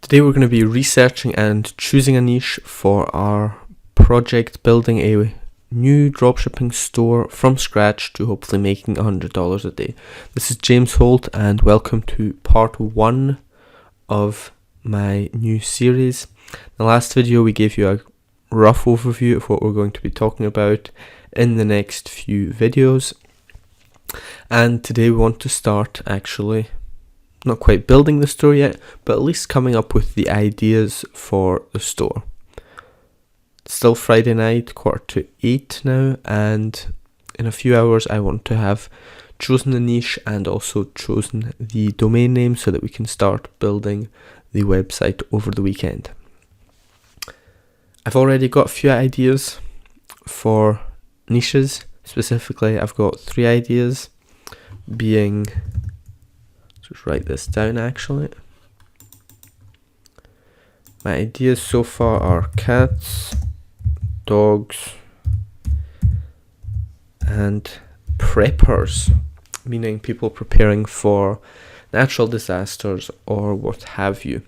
Today we're going to be researching and choosing a niche for our project, building a new dropshipping store from scratch to hopefully making $100 a day. This is James Holt and welcome to part 1 of my new series. In the last video we gave you a rough overview of what we're going to be talking about in the next few videos, and today we want to start actually not quite building the store yet, but at least coming up with the ideas for the store. It's still Friday night, 7:45 now, and in a few hours I want to have chosen the niche and also chosen the domain name so that we can start building the website over the weekend. I've already got a few ideas for niches. Specifically, I've got 3 ideas, being, just write this down actually. My ideas so far are cats, dogs, and preppers, meaning people preparing for natural disasters or what have you.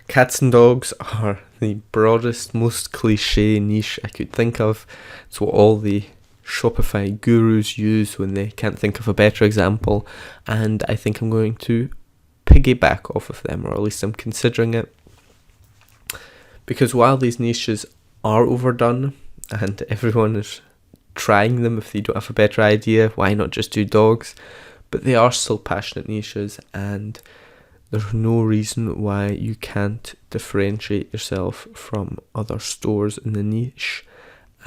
Cats and dogs are the broadest, most cliche niche I could think of. It's what all the Shopify gurus use when they can't think of a better example, and I think I'm going to piggyback off of them, or at least I'm considering it. Because while these niches are overdone and everyone is trying them, if they don't have a better idea, why not just do dogs? But they are still passionate niches, and there's no reason why you can't differentiate yourself from other stores in the niche.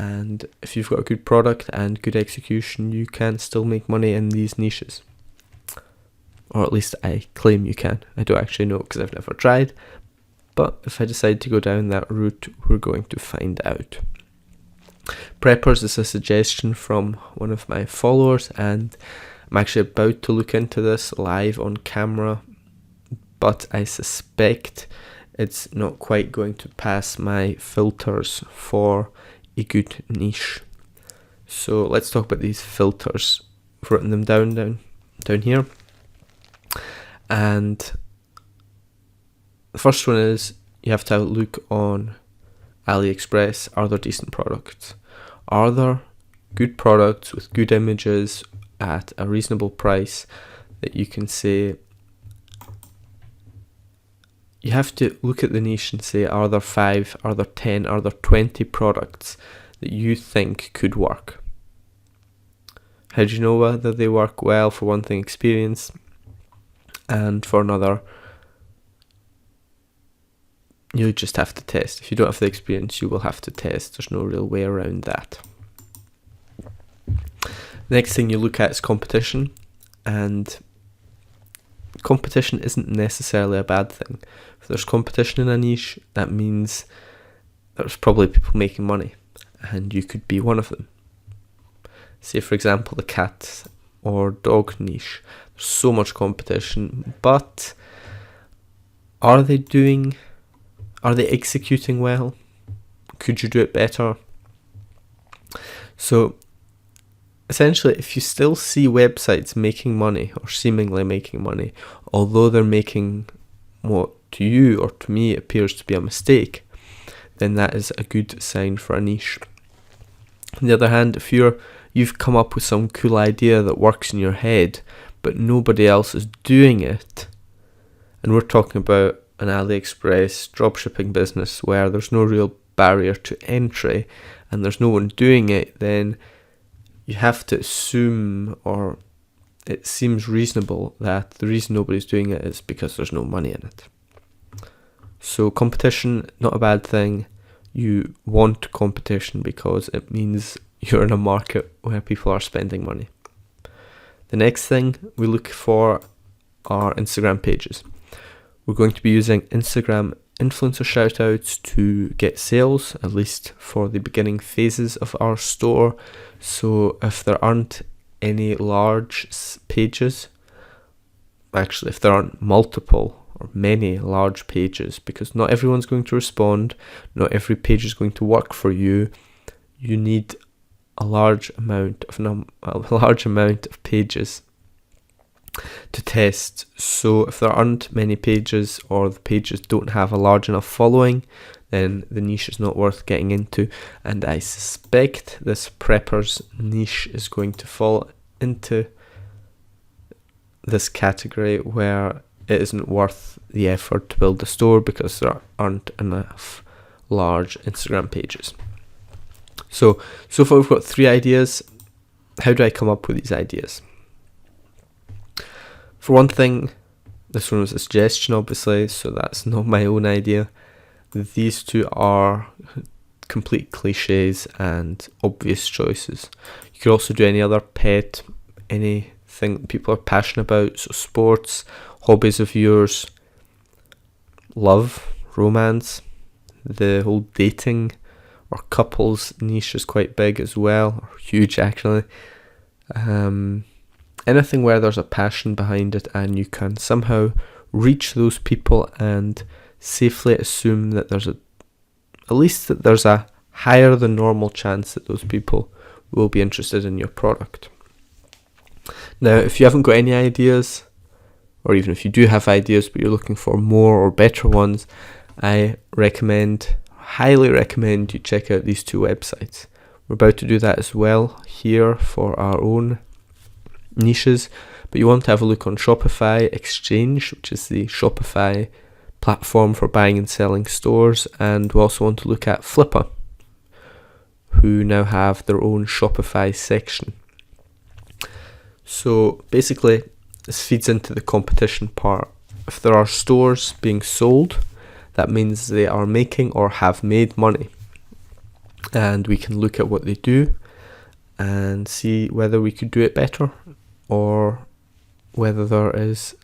And if you've got a good product and good execution, you can still make money in these niches. Or at least I claim you can. I don't actually know because I've never tried. But if I decide to go down that route, we're going to find out. Preppers is a suggestion from one of my followers, and I'm actually about to look into this live on camera, but I suspect it's not quite going to pass my filters for a good niche. So let's talk about these filters. I've written them down here. And the first one is you have to have a look on AliExpress. Are there decent products? Are there good products with good images at a reasonable price that you can say? You have to look at the niche and say, are there 5, are there 10, are there 20 products that you think could work? How do you know whether they work? Well, for one thing, experience, and for another, you just have to test. If you don't have the experience, you will have to test. There's no real way around that. Next thing you look at is competition, and competition isn't necessarily a bad thing. If there's competition in a niche, that means there's probably people making money, and you could be one of them. Say, for example, the cat or dog niche. There's so much competition, but are they executing well? Could you do it better? So essentially, if you still see websites making money or seemingly making money, although they're making what to you or to me appears to be a mistake, then that is a good sign for a niche. On the other hand, if you've come up with some cool idea that works in your head, but nobody else is doing it, and we're talking about an AliExpress dropshipping business where there's no real barrier to entry and there's no one doing it, then you have to assume, or it seems reasonable, that the reason nobody's doing it is because there's no money in it. So competition, not a bad thing. You want competition because it means you're in a market where people are spending money. The next thing we look for are Instagram pages. We're going to be using Instagram influencer shoutouts to get sales, at least for the beginning phases of our store. So if there aren't any large pages, actually if there aren't multiple or many large pages, because not everyone's going to respond, not every page is going to work for you, you need a large amount of pages to test. So if there aren't many pages or the pages don't have a large enough following, then the niche is not worth getting into. And I suspect this preppers niche is going to fall into this category where it isn't worth the effort to build a store because there aren't enough large Instagram pages. So far we've got 3 ideas. How do I come up with these ideas? For one thing, this one was a suggestion, obviously, so that's not my own idea. These 2 are complete cliches and obvious choices. You could also do any other pet, anything that people are passionate about, so sports, hobbies of yours, love, romance, the whole dating or couples niche is quite big as well, or huge actually. Anything where there's a passion behind it and you can somehow reach those people and safely assume that there's a higher than normal chance that those people will be interested in your product. Now, if you haven't got any ideas, or even if you do have ideas but you're looking for more or better ones, I highly recommend you check out these 2 websites. We're about to do that as well here for our own niches, but you want to have a look on Shopify Exchange, which is the Shopify platform for buying and selling stores, and we also want to look at Flippa, who now have their own Shopify section. So basically, this feeds into the competition part. If there are stores being sold, that means they are making or have made money, and we can look at what they do and see whether we could do it better or whether there is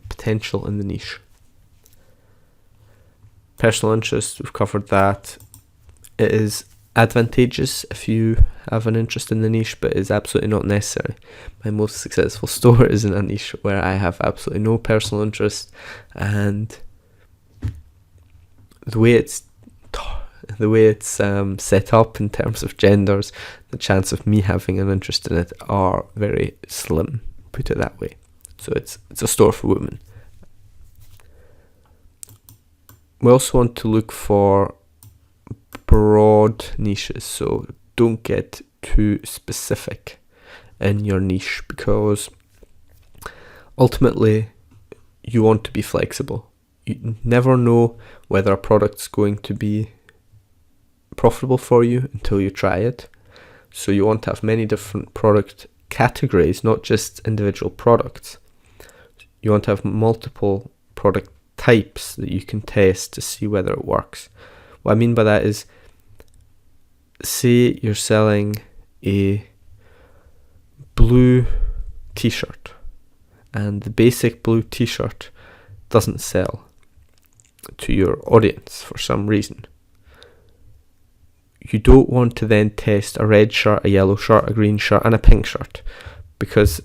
potential in the niche. Personal interest, we've covered that. It is advantageous if you have an interest in the niche, but is absolutely not necessary. My most successful store is in a niche where I have absolutely no personal interest, and the way it's set up in terms of genders, the chance of me having an interest in it are very slim, put it that way. So it's a store for women. We also want to look for broad niches, so don't get too specific in your niche, because ultimately you want to be flexible. You never know whether a product's going to be profitable for you until you try it. So you want to have many different product categories, not just individual products. You want to have multiple product types that you can test to see whether it works. What I mean by that is, say you're selling a blue t-shirt and the basic blue t-shirt doesn't sell to your audience for some reason. You don't want to then test a red shirt, a yellow shirt, a green shirt and a pink shirt, because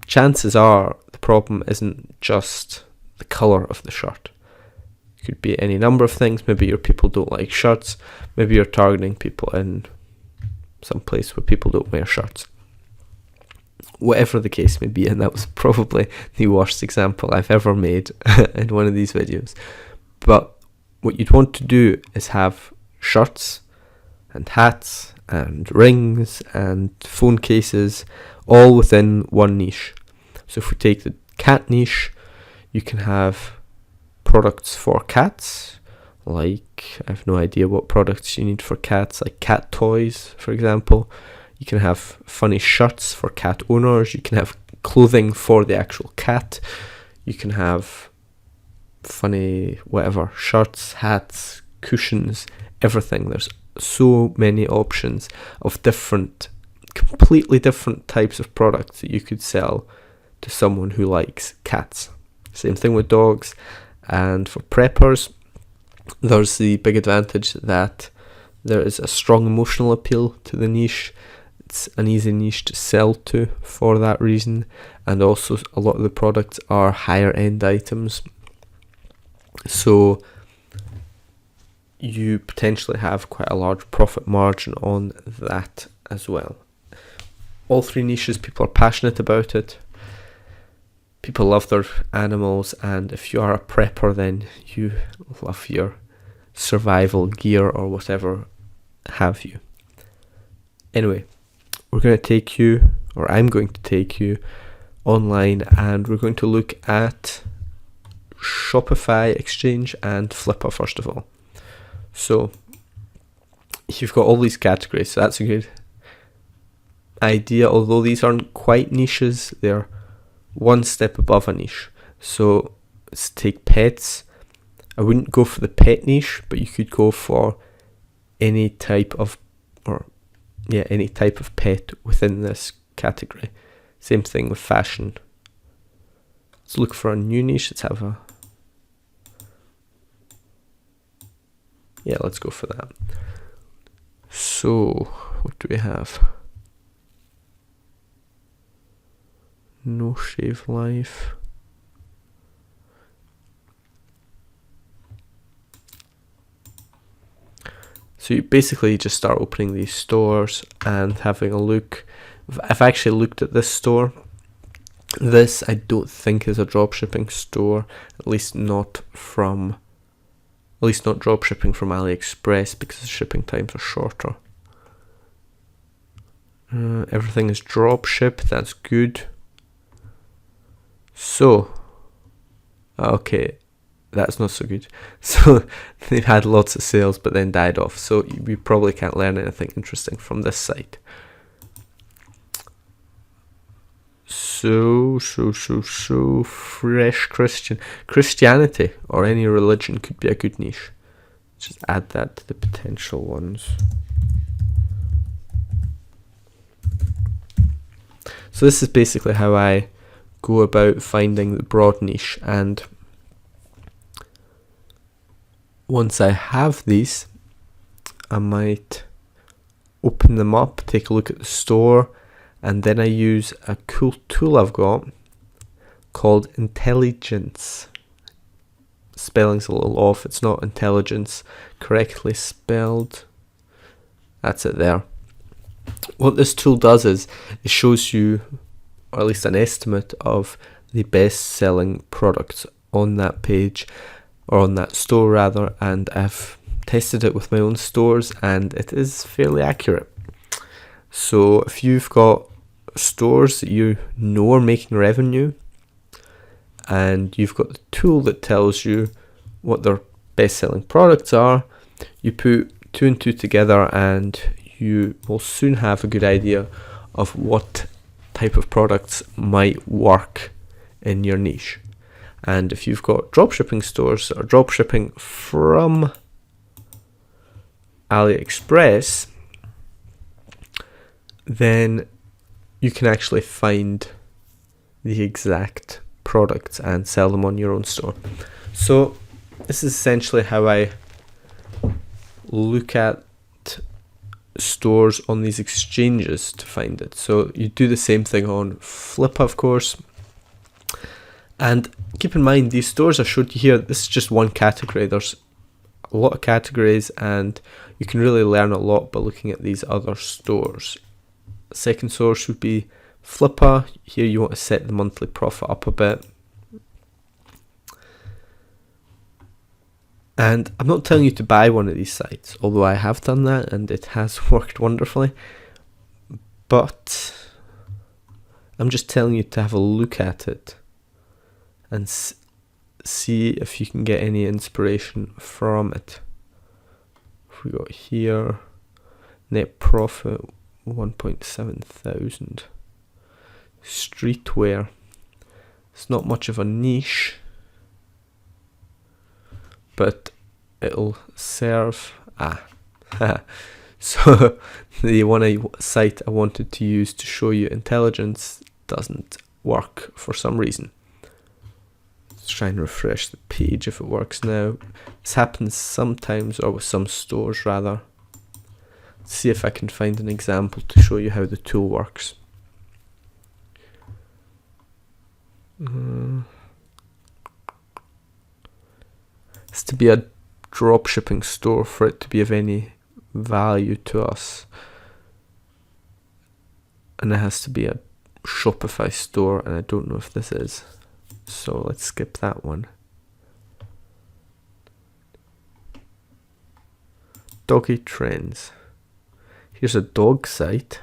chances are the problem isn't just the colour of the shirt. It could be any number of things. Maybe your people don't like shirts. Maybe you're targeting people in some place where people don't wear shirts. Whatever the case may be, and that was probably the worst example I've ever made in one of these videos. But what you'd want to do is have shirts and hats and rings and phone cases all within one niche. So if we take the cat niche, you can have products for cats, like, I have no idea what products you need for cats, like cat toys, for example. You can have funny shirts for cat owners. You can have clothing for the actual cat. You can have funny whatever, shirts, hats, cushions, everything. There's so many options of completely different types of products that you could sell to someone who likes cats. Same thing with dogs. And for preppers, there's the big advantage that there is a strong emotional appeal to the niche. It's an easy niche to sell to for that reason, and also a lot of the products are higher end items, so you potentially have quite a large profit margin on that as well. All three niches, people are passionate about it. people love their animals, and if you are a prepper, then you love your survival gear or whatever have you. Anyway, we're going to take you, or I'm going to take you online, and we're going to look at Shopify exchange and Flippa first of all. So you've got all these categories, so that's a good idea. Although these aren't quite niches, they're one step above a niche. So let's take pets. I wouldn't go for the pet niche, but you could go for any type of pet within this category. Same thing with fashion. Let's look for a new niche. Let's go for that. So what do we have? No Shave Life. So you basically just start opening these stores and having a look. I've actually looked at this store. This I don't think is a dropshipping store, at least not dropshipping from AliExpress, because the shipping times are shorter. Everything is dropship, that's good. So, okay, that's not so good. So they've had lots of sales but then died off. So we probably can't learn anything interesting from this site. So fresh Christianity or any religion could be a good niche. Just add that to the potential ones. So this is basically how I go about finding the broad niche, and once I have these, I might open them up, take a look at the store, and then I use a cool tool I've got called intelligence. Spelling's a little off, it's not intelligence correctly spelled. That's it there. What this tool does is it shows you, or at least an estimate of the best selling products on that page, or on that store rather, and I've tested it with my own stores and it is fairly accurate. So if you've got stores that you know are making revenue and you've got the tool that tells you what their best selling products are, you put 2 and 2 together and you will soon have a good idea of what type of products might work in your niche. And if you've got dropshipping stores that are dropshipping from AliExpress, then you can actually find the exact products and sell them on your own store. So this is essentially how I look at stores on these exchanges to find it. So you do the same thing on Flippa, of course. And keep in mind, these stores I showed you here, this is just one category. There's a lot of categories and you can really learn a lot by looking at these other stores. Second source would be Flippa. Here you want to set the monthly profit up a bit. And I'm not telling you to buy one of these sites, although I have done that and it has worked wonderfully. But I'm just telling you to have a look at it and see if you can get any inspiration from it. We got here, net profit 1.7 thousand. Streetwear. It's not much of a niche, but it'll serve. So the site I wanted to use to show you intelligence doesn't work for some reason. Let's try and refresh the page if it works now. This happens sometimes, or with some stores rather. Let's see if I can find an example to show you how the tool works. It's to be a dropshipping store for it to be of any value to us, and it has to be a Shopify store, and I don't know if this is. So let's skip that one. Doggy trends. Here's a dog site.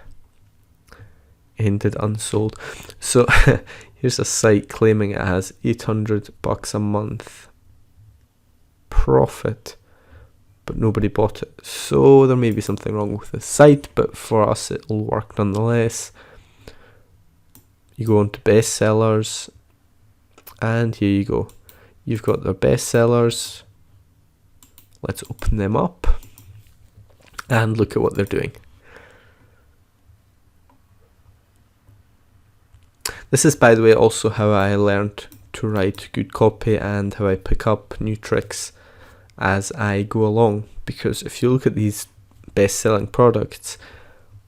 Ended unsold. So here's a site claiming it has $800 a month profit, but nobody bought it. So there may be something wrong with the site, but for us it'll work nonetheless. You go on to bestsellers, and here you go. You've got their bestsellers. Let's open them up and look at what they're doing. This is, by the way, also how I learned to write good copy and how I pick up new tricks as I go along. Because if you look at these best-selling products,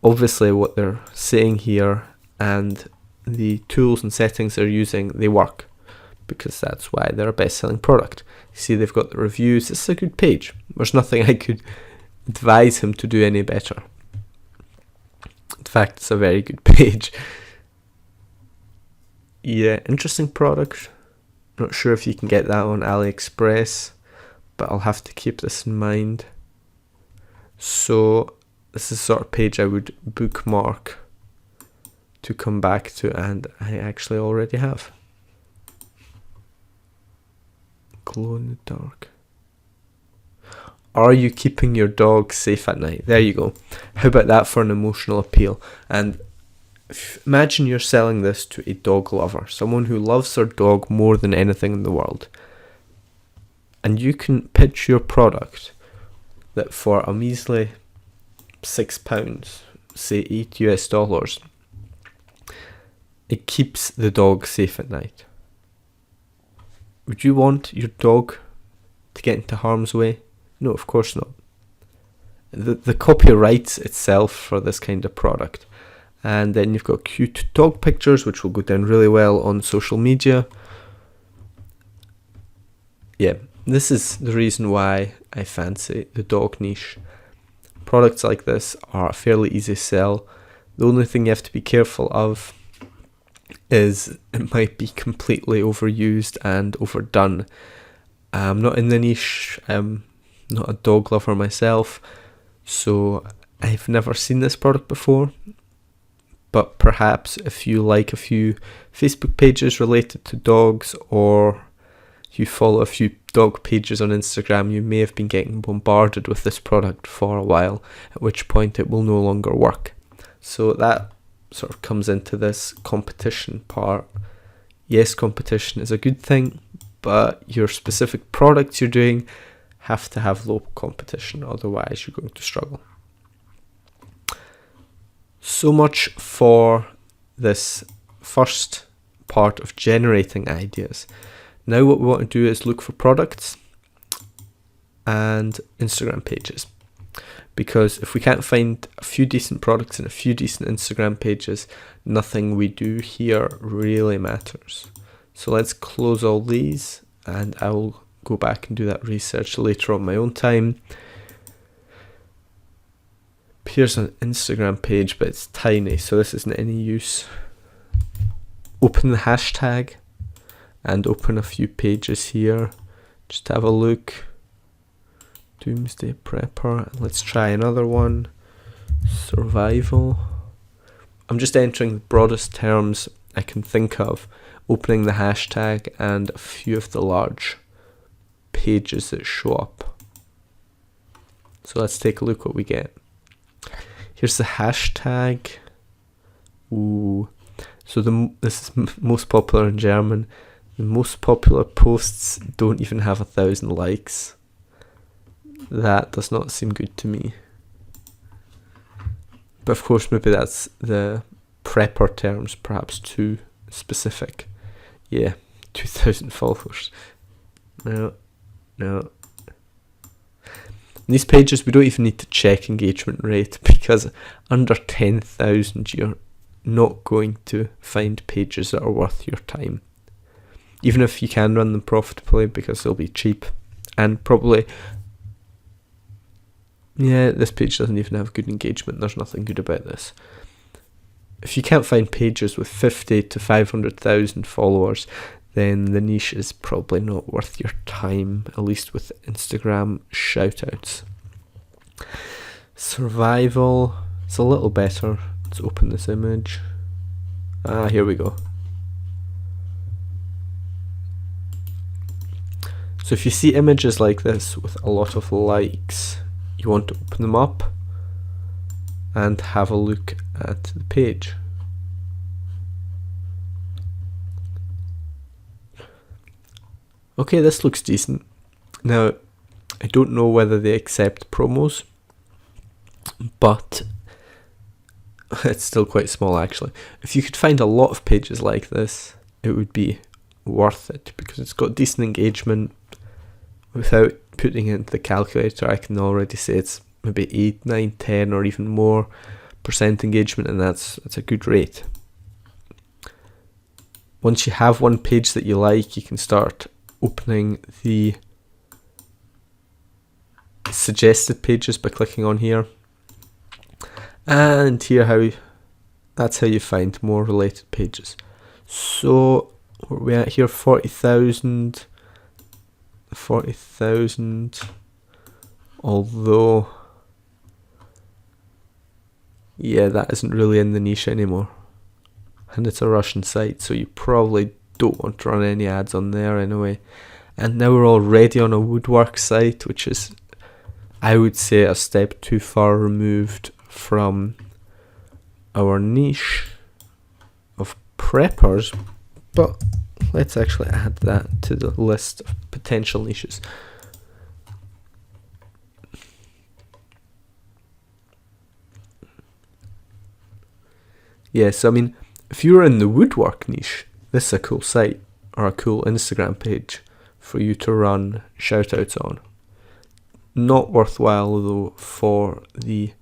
obviously what they're saying here and the tools and settings they're using, they work, because that's why they're a best-selling product. You see they've got the reviews. This is a good page. There's nothing I could advise him to do any better. In fact, it's a very good page. Yeah, interesting product. Not sure if you can get that on AliExpress, but I'll have to keep this in mind. So this is the sort of page I would bookmark to come back to, and I actually already have. Glow in the dark. Are you keeping your dog safe at night? There you go. How about that for an emotional appeal? And imagine you're selling this to a dog lover, someone who loves their dog more than anything in the world. And you can pitch your product that for a measly £6, say $8 US, it keeps the dog safe at night. Would you want your dog to get into harm's way? No, of course not. The copyright itself for this kind of product. And then you've got cute dog pictures, which will go down really well on social media. Yeah, this is the reason why I fancy the dog niche. Products like this are fairly easy to sell. The only thing you have to be careful of is it might be completely overused and overdone. I'm not in the niche. I'm not a dog lover myself, so I've never seen this product before. But perhaps if you like a few Facebook pages related to dogs, or you follow a few dog pages on Instagram, you may have been getting bombarded with this product for a while, at which point it will no longer work. So that sort of comes into this competition part. Yes, competition is a good thing, but your specific products you're doing have to have low competition, otherwise you're going to struggle. So much for this first part of generating ideas. Now what we want to do is look for products and Instagram pages. Because if we can't find a few decent products and a few decent Instagram pages, nothing we do here really matters. So let's close all these, and I will go back and do that research later on my own time. Here's an Instagram page, but it's tiny, so this isn't any use. Open the hashtag and open a few pages here. Just have a look. Doomsday Prepper. Let's try another one. Survival. I'm just entering the broadest terms I can think of, opening the hashtag and a few of the large pages that show up. So let's take a look what we get. Here's the hashtag. Ooh. So this is most popular in German. The most popular posts don't even have 1,000 likes. That does not seem good to me. But of course, maybe that's the prepper terms, perhaps too specific. Yeah, 2,000 followers. No. These pages, we don't even need to check engagement rate, because under 10,000 you're not going to find pages that are worth your time. Even if you can run them profitably, because they'll be cheap. And probably, yeah, this page doesn't even have good engagement. There's nothing good about this. If you can't find pages with 50 to 500,000 followers, then the niche is probably not worth your time, at least with Instagram shoutouts. Survival, it's a little better. Let's open this image. Here we go. So if you see images like this with a lot of likes, you want to open them up and have a look at the page. Okay, this looks decent. Now, I don't know whether they accept promos, but it's still quite small actually. If you could find a lot of pages like this, it would be worth it because it's got decent engagement. Without putting it into the calculator, I can already say it's maybe 8, 9, 10 or even more % engagement, and that's a good rate. Once you have one page that you like, you can start opening the suggested pages by clicking on here, and that's how you find more related pages. So where are we at here? 40,000, although yeah, that isn't really in the niche anymore, and it's a Russian site, so you probably don't want to run any ads on there anyway. And now we're already on a woodwork site, which is, I would say, a step too far removed from our niche of preppers, but let's actually add that to the list of potential niches. Yeah, so I mean, if you're in the woodwork niche, this is a cool site or a cool Instagram page for you to run shoutouts on. Not worthwhile though for the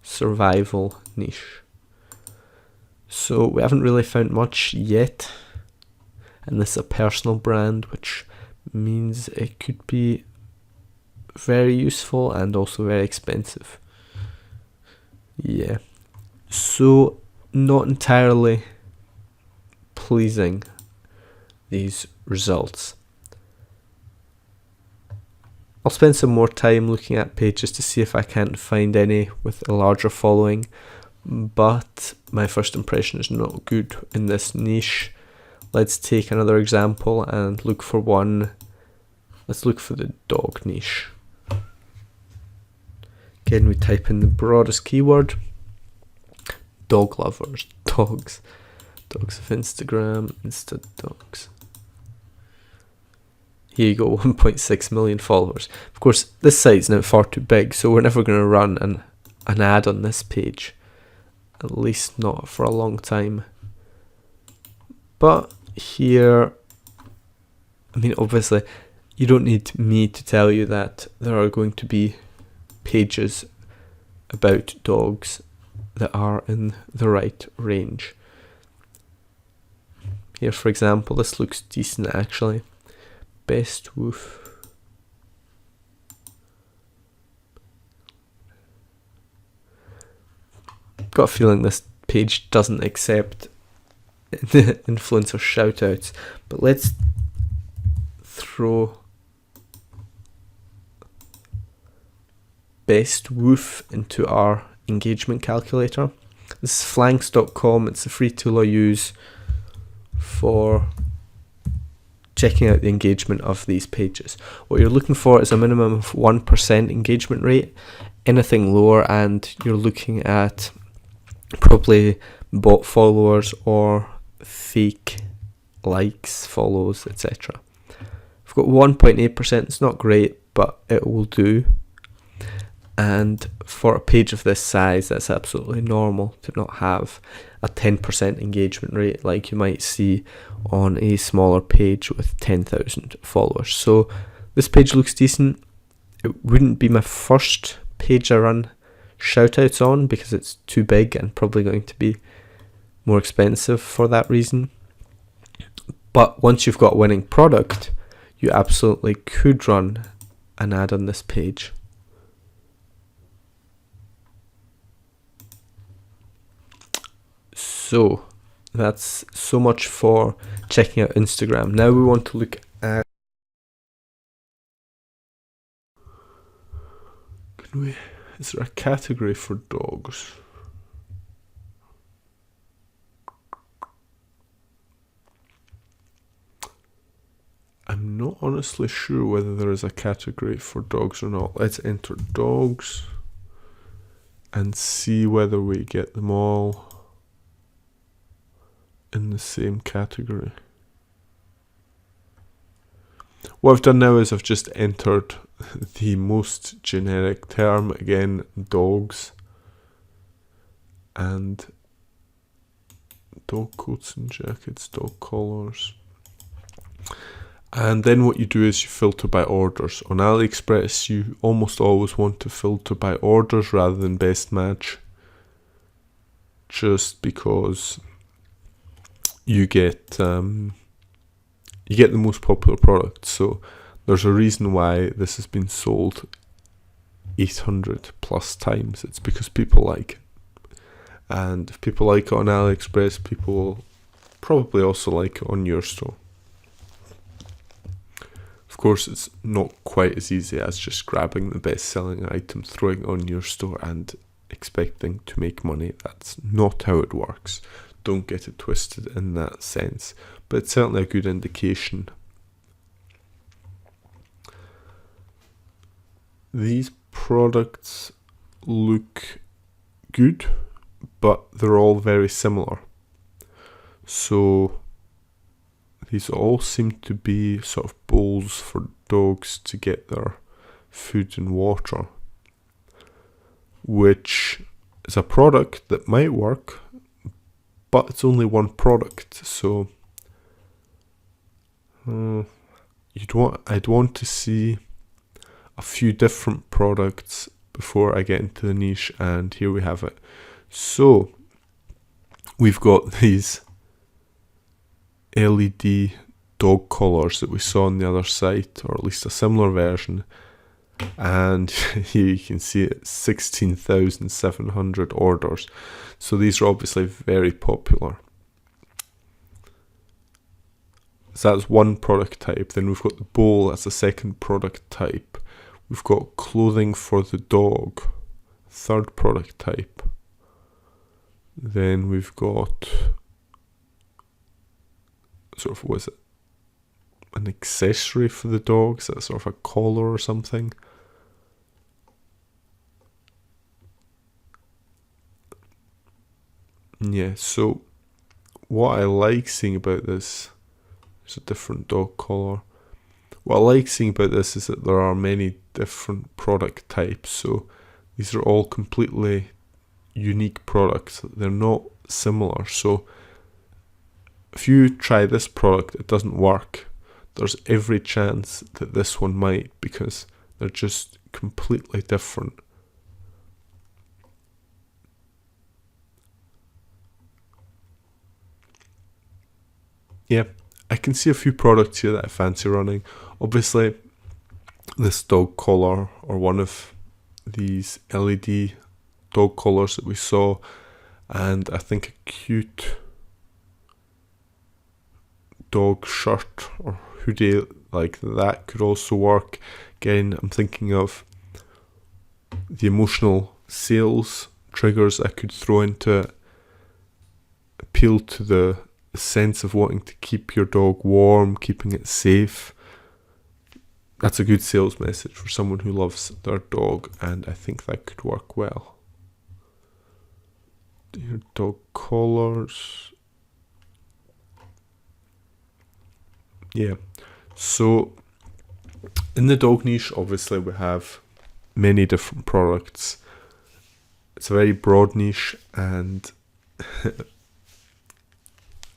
survival niche. So we haven't really found much yet, and this is a personal brand, which means it could be very useful and also very expensive. Yeah, so not entirely pleasing, these results. I'll spend some more time looking at pages to see if I can't find any with a larger following, but my first impression is not good in this niche. Let's take another example and look for one. Let's look for the dog niche. Again, we type in the broadest keyword. Dog lovers, dogs of Instagram, Insta dogs. Here you go, 1.6 million followers. Of course, this site's now far too big, so we're never going to run an ad on this page. At least not for a long time. But here, I mean, obviously, you don't need me to tell you that there are going to be pages about dogs that are in the right range. Here, for example, this looks decent actually. Best woof. Got a feeling this page doesn't accept the influencer shoutouts, but let's throw best woof into our engagement calculator. This is flanks.com. It's a free tool I use for checking out the engagement of these pages. What you're looking for is a minimum of 1% engagement rate. Anything lower and you're looking at probably bot followers or fake likes, follows, etc. I've got 1.8%. It's not great, but it will do. And for a page of this size, that's absolutely normal to not have a 10% engagement rate like you might see on a smaller page with 10,000 followers. So this page looks decent. It wouldn't be my first page I run shoutouts on because it's too big and probably going to be more expensive for that reason. But once you've got a winning product, you absolutely could run an ad on this page. So That's so much for checking out Instagram. Now we want to look at... Is there a category for dogs? I'm not honestly sure whether there is a category for dogs or not. Let's enter dogs and see whether we get them all in the same category. What I've done now is I've just entered the most generic term, again, dogs, and dog coats and jackets, dog collars. And then what you do is you filter by orders. On AliExpress, you almost always want to filter by orders rather than best match, just because you get the most popular product. So there's a reason why this has been sold 800 plus times. It's because people like it. And if people like it on AliExpress, people will probably also like it on your store. Of course, it's not quite as easy as just grabbing the best-selling item, throwing it on your store and expecting to make money. That's not how it works. Don't get it twisted in that sense. But it's certainly a good indication. These products look good, but they're all very similar. So these all seem to be sort of bowls for dogs to get their food and water, which is a product that might work, but it's only one product. So I'd want to see a few different products before I get into the niche, and here we have it. So we've got these LED dog collars that we saw on the other site, or at least a similar version, and here you can see it, 16,700 orders. So these are obviously very popular. So that's one product type. Then we've got the bowl as a second product type. We've got clothing for the dog, third product type. Then we've got sort of, was it an accessory for the dogs? That's sort of a collar or something. Yeah, so what I like seeing about this, there's a different dog collar. What I like seeing about this is that there are many different product types. So these are all completely unique products. They're not similar. So if you try this product, it doesn't work, there's every chance that this one might, because they're just completely different. Yeah, I can see a few products here that I fancy running. Obviously, this dog collar, or one of these LED dog collars that we saw, and I think a cute dog shirt or hoodie like that could also work. Again, I'm thinking of the emotional sales triggers I could throw into it, appeal to the sense of wanting to keep your dog warm, keeping it safe. That's a good sales message for someone who loves their dog, and I think that could work well. Your dog collars. Yeah, so in the dog niche, obviously we have many different products. It's a very broad niche, and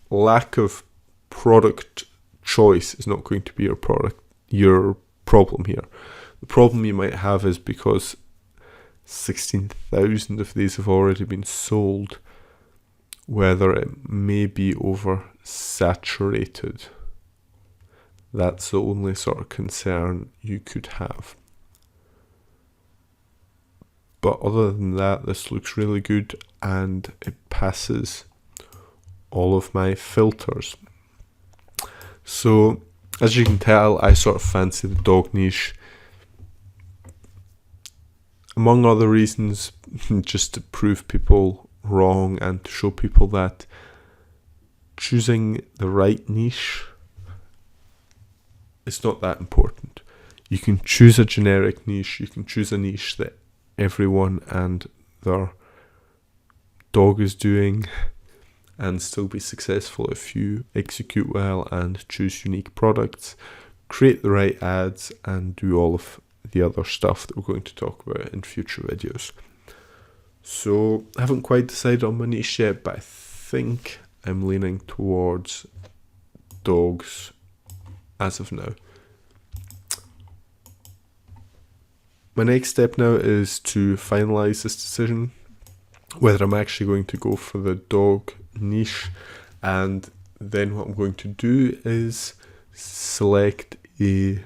lack of product choice is not going to be your problem here. The problem you might have is because 16,000 of these have already been sold, whether it may be oversaturated. That's the only sort of concern you could have. But other than that, this looks really good, and it passes all of my filters. So as you can tell, I sort of fancy the dog niche, among other reasons, just to prove people wrong and to show people that choosing the right niche is not that important. You can choose a generic niche, you can choose a niche that everyone and their dog is doing, and still be successful if you execute well and choose unique products, create the right ads, and do all of the other stuff that we're going to talk about in future videos. So I haven't quite decided on my niche yet, but I think I'm leaning towards dogs as of now. My next step now is to finalize this decision, whether I'm actually going to go for the dog niche, and then what I'm going to do is select a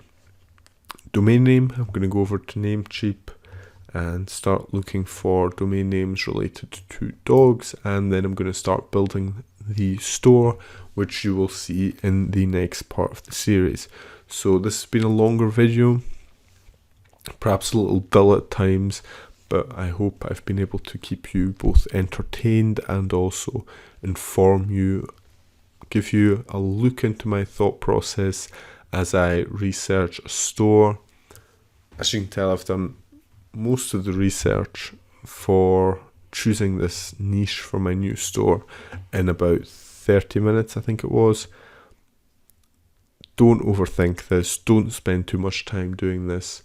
domain name. I'm going to go over to Namecheap and start looking for domain names related to dogs, and then I'm going to start building the store, which you will see in the next part of the series. So this has been a longer video, perhaps a little dull at times, but I hope I've been able to keep you both entertained and also inform you, give you a look into my thought process as I research a store. As you can tell, I've done most of the research for choosing this niche for my new store in about 30 minutes, I think it was. Don't overthink this, don't spend too much time doing this.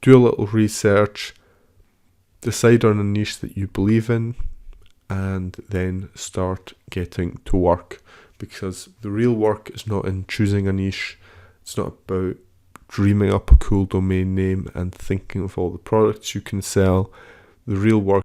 Do a little research, decide on a niche that you believe in, and then start getting to work, because the real work is not in choosing a niche. It's not about dreaming up a cool domain name and thinking of all the products you can sell. The real work